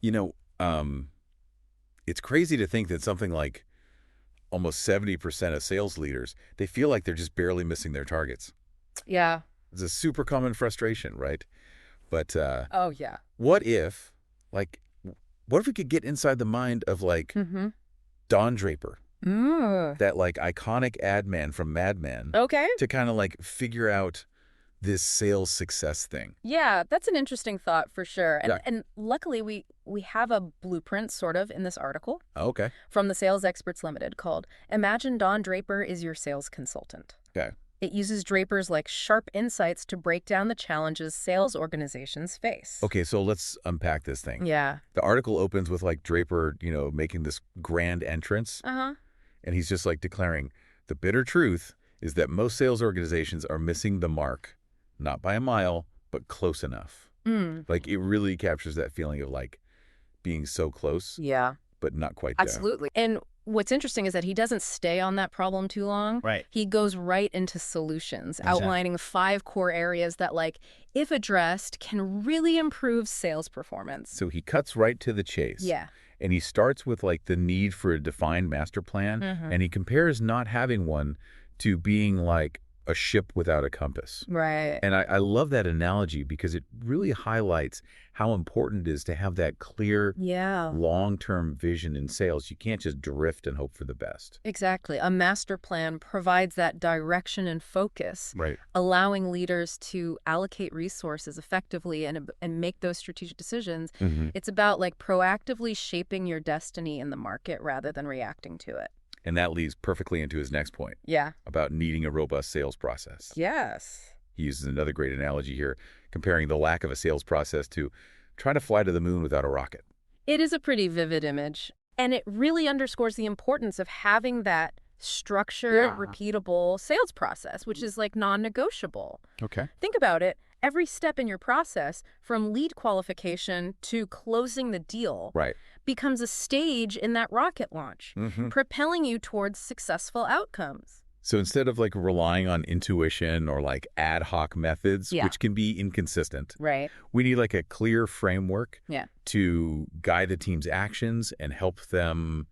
You know, it's crazy to think that something like almost 70% of sales leaders, they feel like they're just barely missing their targets. Yeah. It's a super common frustration, right? But Oh, yeah. what if, like, what if we could get inside the mind of, like, Mm-hmm. Don Draper, Mm. that, like, iconic ad man from Mad Men, Okay. to kind of, like, figure out this sales success thing? Yeah, that's an interesting thought for sure. And Yeah. and luckily we have a blueprint sort of in this article Okay. from the Sales Experts Ltd called Imagine Don Draper is your sales consultant. Okay. It uses Draper's like sharp insights to break down the challenges sales organizations face. Okay, so let's unpack this thing. Yeah. The article opens with, like, Draper, making this grand entrance, Uh-huh. and he's just, like, declaring, the bitter truth is that most sales organizations are missing the mark, not by a mile, but close enough. Mm. Like, it really captures that feeling of, like, being so close, Yeah. but not quite there. Absolutely. And what's interesting is that he doesn't stay on that problem too long. Right. He goes right into solutions, Exactly. outlining 5 core areas that, like, if addressed, can really improve sales performance. So he cuts right to the chase. Yeah. And he starts with, like, the need for a defined master plan, Mhm. and he compares not having one to being like a ship without a compass. Right. And I love that analogy because it really highlights how important it is to have that clear, Yeah. long-term vision in sales. You can't just drift and hope for the best. Exactly. A master plan provides that direction and focus, Right. allowing leaders to allocate resources effectively and make those strategic decisions. Mm-hmm. It's about like proactively shaping your destiny in the market rather than reacting to it. And that leads perfectly into his next point Yeah. about needing a robust sales process. Yes. He uses another great analogy here, comparing the lack of a sales process to trying to fly to the moon without a rocket. It is a pretty vivid image, and it really underscores the importance of having that structured, repeatable sales process, which is like non-negotiable. Okay. Think about it. Every step in your process, from lead qualification to closing the deal, Right. becomes a stage in that rocket launch, Mm-hmm. propelling you towards successful outcomes. So instead of, like, relying on intuition or, like, ad hoc methods, Yeah. which can be inconsistent, Right. we need, like, a clear framework Yeah. to guide the team's actions and help them,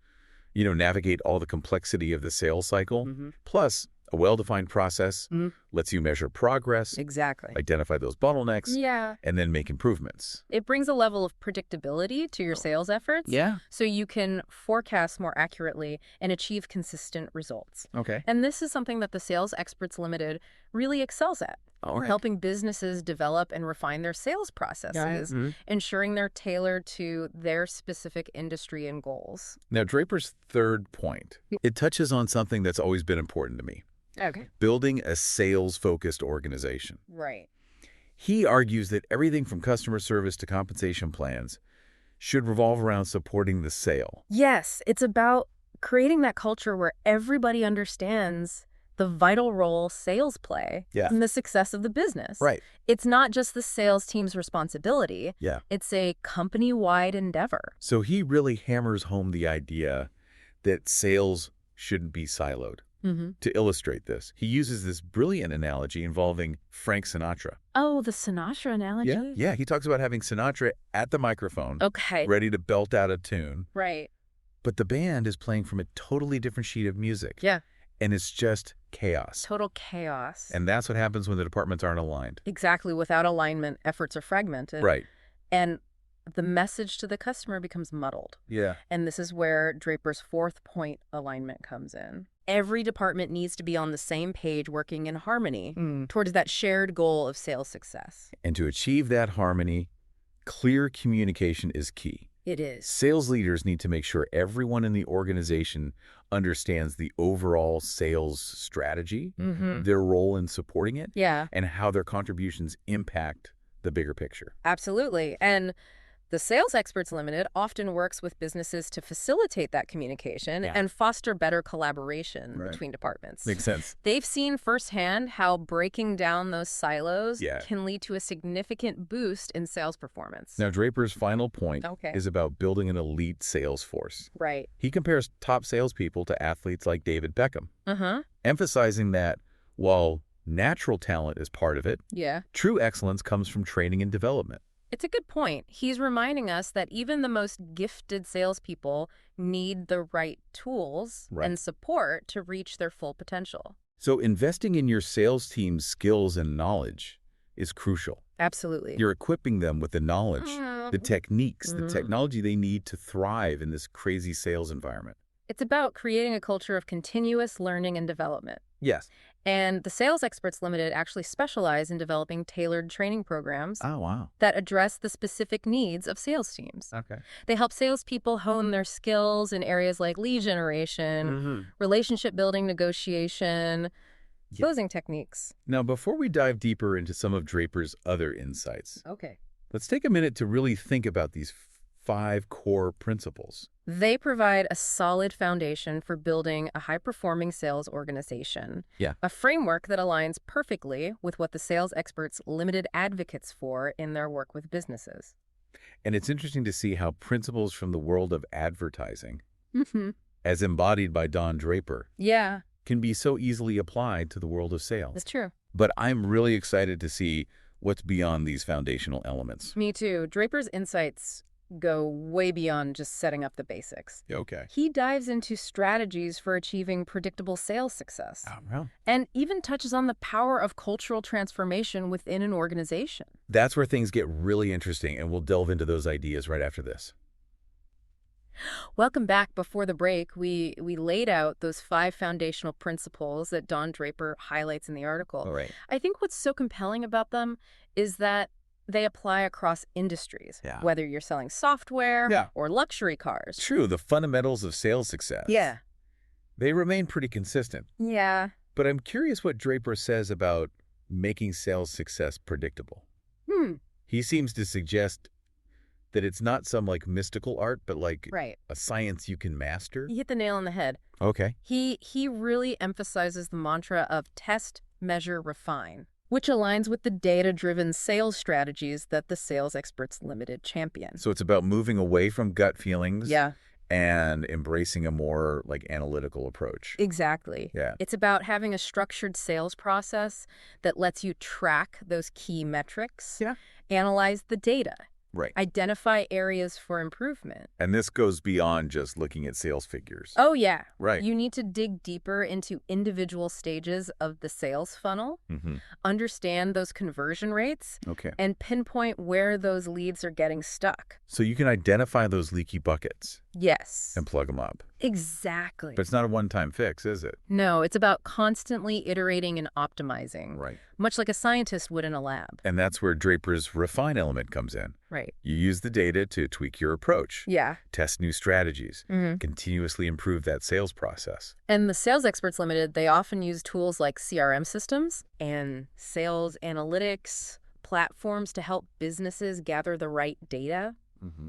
navigate all the complexity of the sales cycle. Mm-hmm. Plus, a well-defined process lets you measure progress, Exactly. identify those bottlenecks, Yeah. and then make improvements. It brings a level of predictability to your sales efforts. Yeah. So you can forecast more accurately and achieve consistent results. Okay. And this is something that the Sales Experts Ltd really excels at, All right. helping businesses develop and refine their sales processes, ensuring they're tailored to their specific industry and goals. Now, Draper's third point, it touches on something that's always been important to me, Okay. building a sales-focused organization. Right. He argues that everything from customer service to compensation plans should revolve around supporting the sale. Yes, it's about creating that culture where everybody understands the vital role sales play in the success of the business. Right. It's not just the sales team's responsibility. Yeah. It's a company-wide endeavor. So he really hammers home the idea that sales shouldn't be siloed. Mm-hmm. To illustrate this, he uses this brilliant analogy involving Frank Sinatra. Oh, the Sinatra analogy? Yeah. He talks about having Sinatra at the microphone, Okay. ready to belt out a tune, Right. but the band is playing from a totally different sheet of music. Yeah. And it's just chaos. Total chaos. And that's what happens when the departments aren't aligned. Exactly. Without alignment, efforts are fragmented. Right. And the message to the customer becomes muddled. Yeah. And this is where Draper's fourth point, alignment, comes in. Every department needs to be on the same page, working in harmony towards that shared goal of sales success. And to achieve that harmony, clear communication is key. It is. Sales leaders need to make sure everyone in the organization understands the overall sales strategy, their role in supporting it, Yeah, and how their contributions impact the bigger picture. absolutely. And the Sales Experts Ltd often works with businesses to facilitate that communication and foster better collaboration between departments. Makes sense. They've seen firsthand how breaking down those silos Yeah. can lead to a significant boost in sales performance. Now, Draper's final point Okay. is about building an elite sales force. Right. He compares top salespeople to athletes like David Beckham, Uh-huh. emphasizing that while natural talent is part of it, Yeah. true excellence comes from training and development. It's a good point. He's reminding us that even the most gifted salespeople need the right tools Right. and support to reach their full potential. So investing in your sales team's skills and knowledge is crucial. Absolutely. You're equipping them with the knowledge, the techniques, the Mhm. technology they need to thrive in this crazy sales environment. It's about creating a culture of continuous learning and development. Yes. And the Sales Experts Ltd. Actually specialize in developing tailored training programs Oh, wow. that address the specific needs of sales teams. Okay. They help salespeople hone their skills in areas like lead generation, relationship building, negotiation, Yeah. closing techniques. Now, before we dive deeper into some of Draper's other insights, Okay. let's take a minute to really think about these 5 core principles. They provide a solid foundation for building a high-performing sales organization. Yeah. A framework that aligns perfectly with what the Sales Experts Ltd. Advocates for in their work with businesses. And it's interesting to see how principles from the world of advertising, Mm-hmm. as embodied by Don Draper, Yeah, can be so easily applied to the world of that's sales. true. But I'm really excited to see what's beyond these foundational elements. Me too. Draper's insights go way beyond just setting up the basics. Okay. He dives into strategies for achieving predictable sales success Well, and even touches on the power of cultural transformation within an organization. that's where things get really interesting, and we'll delve into those ideas right after this. Welcome back. Before the break, we laid out those 5 foundational principles that Don Draper highlights in the article. All right. I think what's so compelling about them is that they apply across industries, Yeah. whether you're selling software Yeah. or luxury cars. True, the fundamentals of sales success. Yeah. They remain pretty consistent. Yeah. But I'm curious what Draper says about making sales success predictable. He seems to suggest that it's not some mystical art, but Right. a science you can master. You hit the nail on the head. Okay. He really emphasizes the mantra of test, measure, refine, which aligns with the data-driven sales strategies that the Sales Experts Ltd. champion. So it's about moving away from gut feelings Yeah, and embracing a more analytical approach. exactly. Yeah. It's about having a structured sales process that lets you track those key metrics, Yeah. analyze the data, Right. identify areas for improvement. And this goes beyond just looking at sales figures. Oh, yeah. Right. You need to dig deeper into individual stages of the sales funnel, Mm-hmm. understand those conversion rates, Okay. and pinpoint where those leads are getting stuck. So you can identify those leaky buckets Yes. and plug them up. Exactly. But it's not a one-time fix, is it? No, it's about constantly iterating and optimizing, Right. much like a scientist would in a lab. And that's where Draper's refine element comes in. Right. You use the data to tweak your approach, Yeah. test new strategies, Mm-hmm. continuously improve that sales process. And the Sales Experts Ltd., they often use tools like CRM systems and sales analytics platforms to help businesses gather the right data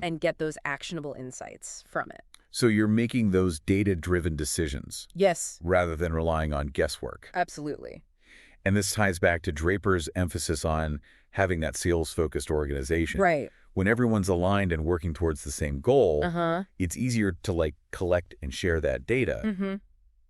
and get those actionable insights from it. So you're making those data-driven decisions Yes, rather than relying on guesswork. absolutely. And this ties back to Draper's emphasis on having that sales-focused organization. Right. When everyone's aligned and working towards the same goal, Uh-huh. it's easier to collect and share that data. Mm-hmm.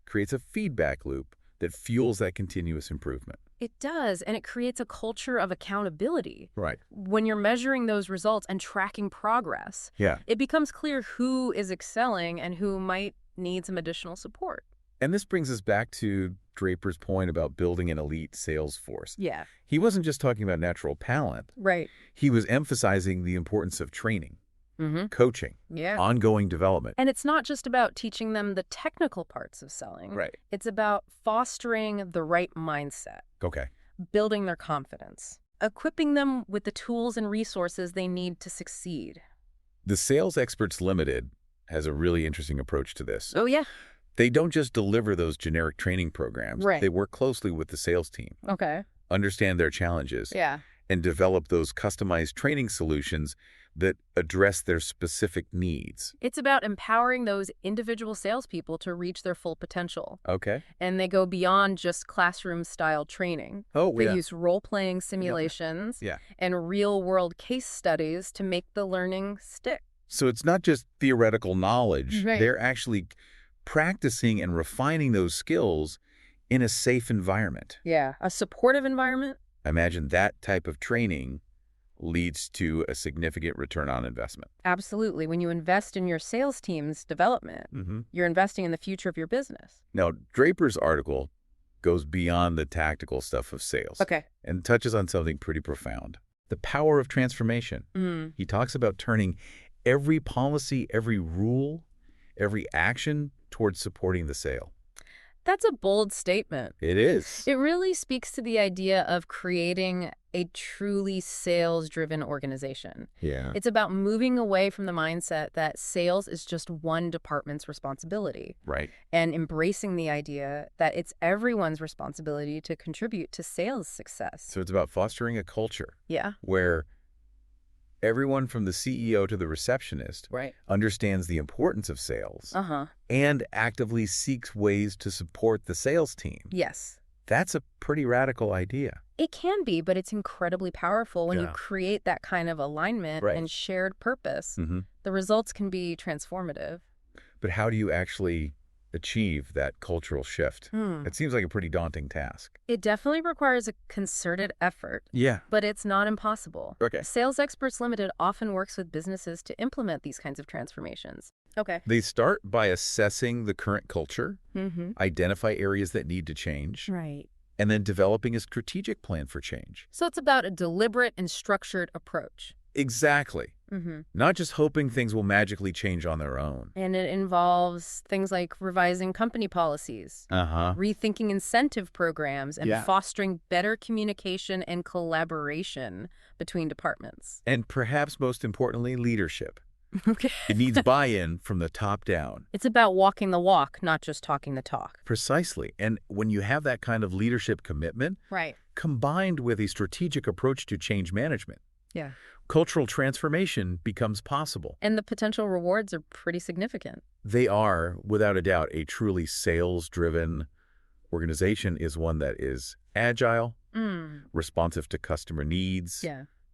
Creates a feedback loop that fuels that continuous improvement. It does, and it creates a culture of accountability. Right. When you're measuring those results and tracking progress, Yeah. it becomes clear who is excelling and who might need some additional support. And this brings us back to Draper's point about building an elite sales force. Yeah. He wasn't just talking about natural talent. Right. He was emphasizing the importance of training, Mm-hmm. coaching, Yeah. ongoing development. And it's not just about teaching them the technical parts of selling. Right. It's about fostering the right mindset, Okay. building their confidence, equipping them with the tools and resources they need to succeed. The Sales Experts Ltd. Has a really interesting approach to this. Oh, yeah. They don't just deliver those generic training programs. Right. They work closely with the sales team, Okay. understand their challenges, Yeah. and develop those customized training solutions that address their specific needs. It's about empowering those individual salespeople to reach their full potential. Okay. And they go beyond just classroom-style training. Oh, They yeah. use role-playing simulations Yeah. and real-world case studies to make the learning stick. So it's not just theoretical knowledge. Right. They're actually practicing and refining those skills in a safe environment. Yeah. A supportive environment? Imagine that type of training leads to a significant return on investment. Absolutely. When you invest in your sales team's development, you're investing in the future of your business. Now, Draper's article goes beyond the tactical stuff of sales. Okay. And touches on something pretty profound. The power of transformation. He talks about turning every policy, every rule, every action towards supporting the sale. That's a bold statement. It is. It really speaks to the idea of creating a truly sales-driven organization. Yeah. It's about moving away from the mindset that sales is just one department's responsibility. Right. And embracing the idea that it's everyone's responsibility to contribute to sales success. So it's about fostering a culture. Yeah. Where everyone from the CEO to the receptionist understands the importance of sales and actively seeks ways to support the sales team. Yes. That's a pretty radical idea. It can be, but it's incredibly powerful when you create that kind of alignment and shared purpose. The results can be transformative. But how do you actually achieve that cultural shift? It seems like a pretty daunting task. It definitely requires a concerted effort. Yeah. But it's not impossible. Okay. Sales Experts Ltd. often works with businesses to implement these kinds of transformations. Okay. They start by assessing the current culture, identify areas that need to change, Right. and then developing a strategic plan for change. So it's about a deliberate and structured approach. Exactly. Not just hoping things will magically change on their own. And it involves things like revising company policies, rethinking incentive programs, and fostering better communication and collaboration between departments. And perhaps most importantly, leadership. Okay. It needs buy-in from the top down. It's about walking the walk, not just talking the talk. Precisely. And when you have that kind of leadership commitment, combined with a strategic approach to change management, cultural transformation becomes possible. And the potential rewards are pretty significant. They are, without a doubt. A truly sales-driven organization is one that is agile, responsive to customer needs,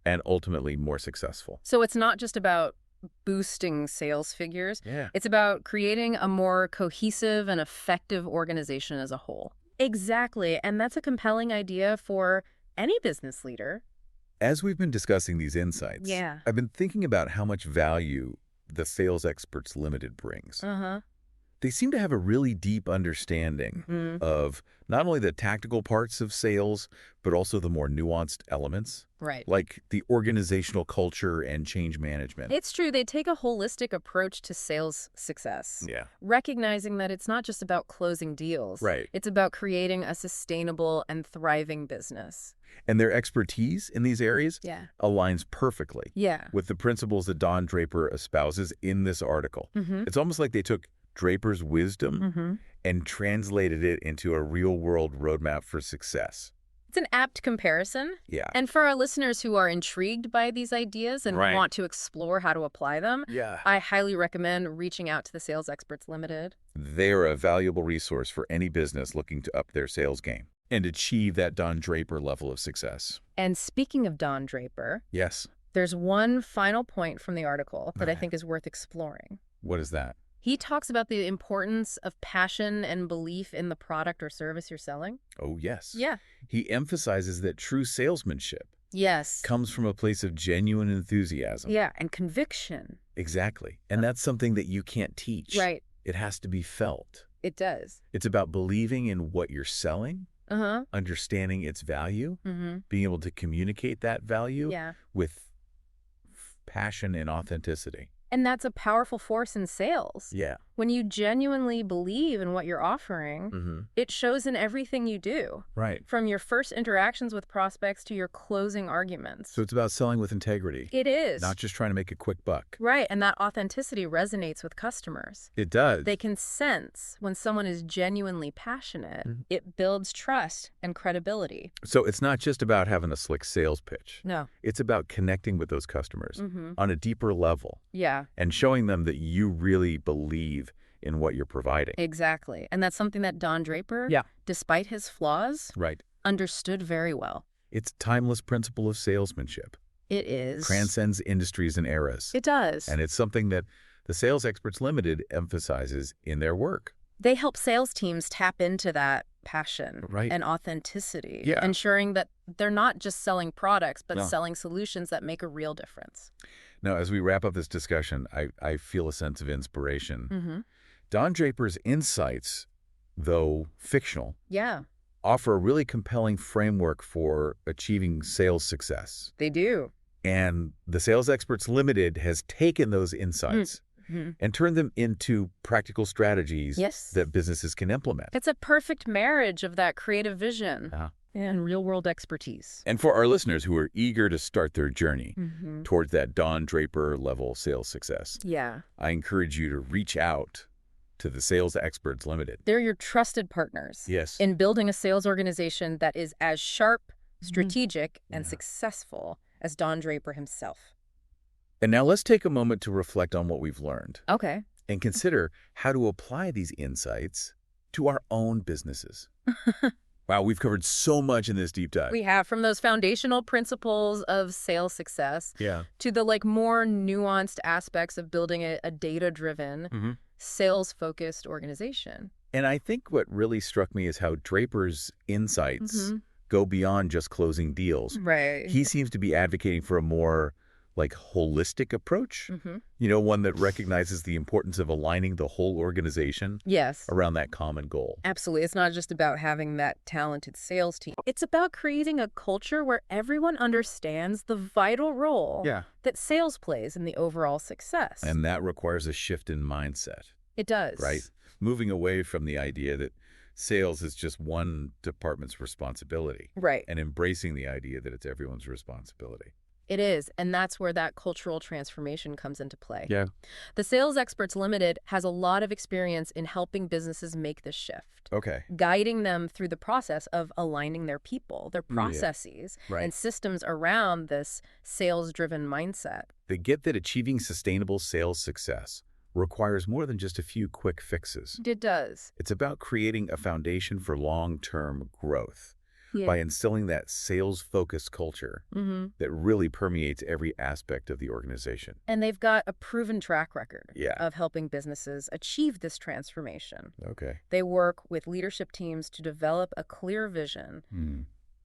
and ultimately more successful. So it's not just about boosting sales figures. It's about creating a more cohesive and effective organization as a whole. Exactly. And that's a compelling idea for any business leader. As we've been discussing these insights, I've been thinking about how much value the Sales Experts Ltd. brings. They seem to have a really deep understanding of not only the tactical parts of sales, but also the more nuanced elements. Like the organizational culture and change management. It's true. They take a holistic approach to sales success. Recognizing that it's not just about closing deals. It's about creating a sustainable and thriving business. And their expertise in these areas aligns perfectly with the principles that Don Draper espouses in this article. It's almost like they took Draper's wisdom and translated it into a real-world roadmap for success. It's an apt comparison. And for our listeners who are intrigued by these ideas and want to explore how to apply them, I highly recommend reaching out to the Sales Experts Ltd. They're a valuable resource for any business looking to up their sales game and achieve that Don Draper level of success. And speaking of Don Draper, there's one final point from the article that I think is worth exploring. What is that? He talks about the importance of passion and belief in the product or service you're selling. Oh, yes. He emphasizes that true salesmanship comes from a place of genuine enthusiasm. And conviction. Exactly. And that's something that you can't teach. It has to be felt. It does. It's about believing in what you're selling, understanding its value, being able to communicate that value with passion and authenticity. And that's a powerful force in sales. When you genuinely believe in what you're offering, it shows in everything you do. From your first interactions with prospects to your closing arguments. So it's about selling with integrity. It is. Not just trying to make a quick buck. And that authenticity resonates with customers. It does. They can sense when someone is genuinely passionate. It builds trust and credibility. So it's not just about having a slick sales pitch. No. It's about connecting with those customers on a deeper level. And showing them that you really believe in what you're providing. Exactly. And that's something that Don Draper, despite his flaws, understood very well. It's a timeless principle of salesmanship. It is. Transcends industries and eras. It does. And it's something that the Sales Experts Ltd. Emphasizes in their work. They help sales teams tap into that passion Right. and authenticity, Yeah. ensuring that they're not just selling products, but No. selling solutions that make a real difference. Now, as we wrap up this discussion, I feel a sense of inspiration. Mm-hmm. Don Draper's insights, though fictional, Yeah, offer a really compelling framework for achieving sales success. they do. And the Sales Experts Ltd. Has taken those insights Mm-hmm. and turned them into practical strategies Yes. that businesses can implement. It's a perfect marriage of that creative vision and real-world expertise. And for our listeners who are eager to start their journey Mm-hmm. towards that Don Draper level sales success, Yeah. I encourage you to reach out to the Sales Experts Ltd. They're your trusted partners Yes. in building a sales organization that is as sharp, strategic, and successful as Don Draper himself. And now let's take a moment to reflect on what we've learned Okay. and consider how to apply these insights to our own businesses. Wow, we've covered so much in this deep dive. We have, from those foundational principles of sales success to the more nuanced aspects of building a data-driven, sales-focused organization. And I think what really struck me is how Draper's insights go beyond just closing deals. Right. He seems to be advocating for a more holistic approach, one that recognizes the importance of aligning the whole organization around that common goal. Absolutely. It's not just about having that talented sales team. It's about creating a culture where everyone understands the vital role that sales plays in the overall success. And that requires a shift in mindset. It does. Right? Moving away from the idea that sales is just one department's responsibility. Right. And embracing the idea that it's everyone's responsibility. It is, and that's where that cultural transformation comes into play. Yeah. The Sales Experts Ltd. Has a lot of experience in helping businesses make this shift. Okay. Guiding them through the process of aligning their people, their processes, and systems around this sales-driven mindset. They get that achieving sustainable sales success requires more than just a few quick fixes. It does. It's about creating a foundation for long-term growth. By instilling that sales-focused culture that really permeates every aspect of the organization. And they've got a proven track record of helping businesses achieve this transformation. Okay. They work with leadership teams to develop a clear vision,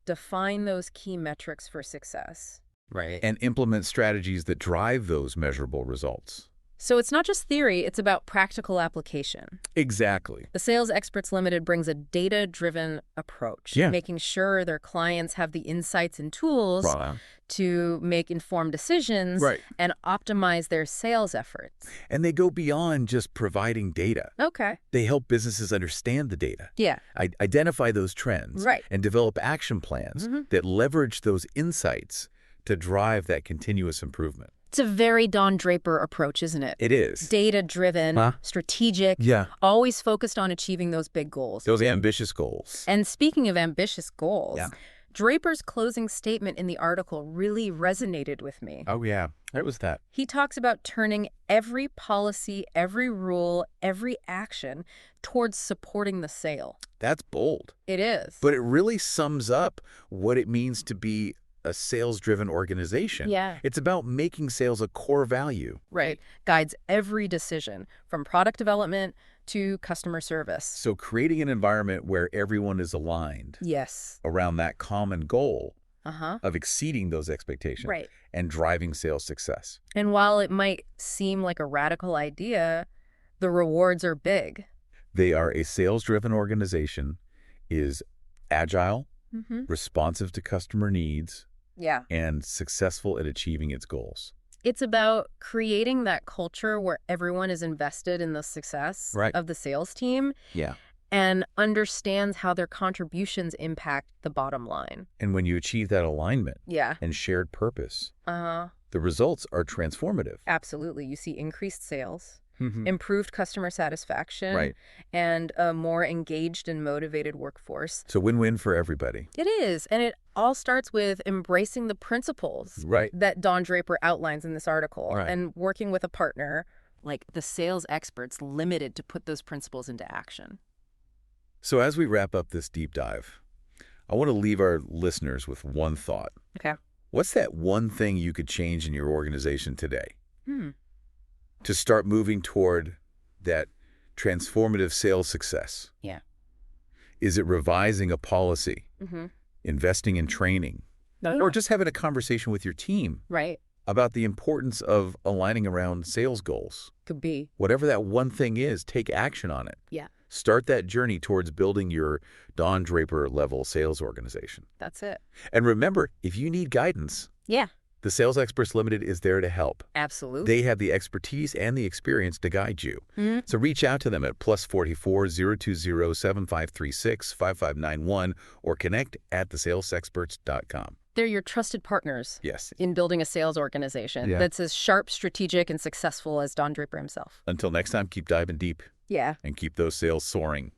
define those key metrics for success. Right. And implement strategies that drive those measurable results. So it's not just theory, it's about practical application. Exactly. The Sales Experts Ltd. Brings a data-driven approach, making sure their clients have the insights and tools to make informed decisions and optimize their sales efforts. And they go beyond just providing data. Okay. They help businesses understand the data, identify those trends, and develop action plans that leverage those insights to drive that continuous improvement. It's a very Don Draper approach, isn't it? It is. Data-driven, strategic, always focused on achieving those big goals. Those ambitious goals. And speaking of ambitious goals, Draper's closing statement in the article really resonated with me. Oh, yeah. What was that? He talks about turning every policy, every rule, every action towards supporting the sale. That's bold. It is. But it really sums up what it means to be a sales-driven organization. Yeah. It's about making sales a core value. Right. Guides every decision, from product development to customer service. So creating an environment where everyone is aligned around that common goal of exceeding those expectations and driving sales success. And while it might seem like a radical idea, the rewards are big. They are a sales-driven organization, is agile, responsive to customer needs, and successful at achieving its goals. It's about creating that culture where everyone is invested in the success of the sales team and understands how their contributions impact the bottom line. And when you achieve that alignment and shared purpose, the results are transformative. Absolutely. You see increased sales, improved customer satisfaction, and a more engaged and motivated workforce. It's a win-win for everybody. It is. And it all starts with embracing the principles that Don Draper outlines in this article and working with a partner like the Sales Experts Ltd. To put those principles into action. So as we wrap up this deep dive, I want to leave our listeners with one thought. Okay. What's that one thing you could change in your organization today to start moving toward that transformative sales success? Yeah. Is it revising a policy, investing in training, or just having a conversation with your team about the importance of aligning around sales goals? Could be. Whatever that one thing is, take action on it. Yeah. Start that journey towards building your Don Draper level sales organization. That's it. And remember, if you need guidance, the Sales Experts Ltd is there to help. Absolutely. They have the expertise and the experience to guide you. So reach out to them at +44 020 7536 5591 or connect at thesalesexperts.com. They're your trusted partners in building a sales organization that's as sharp, strategic, and successful as Don Draper himself. Until next time, keep diving deep. And keep those sales soaring.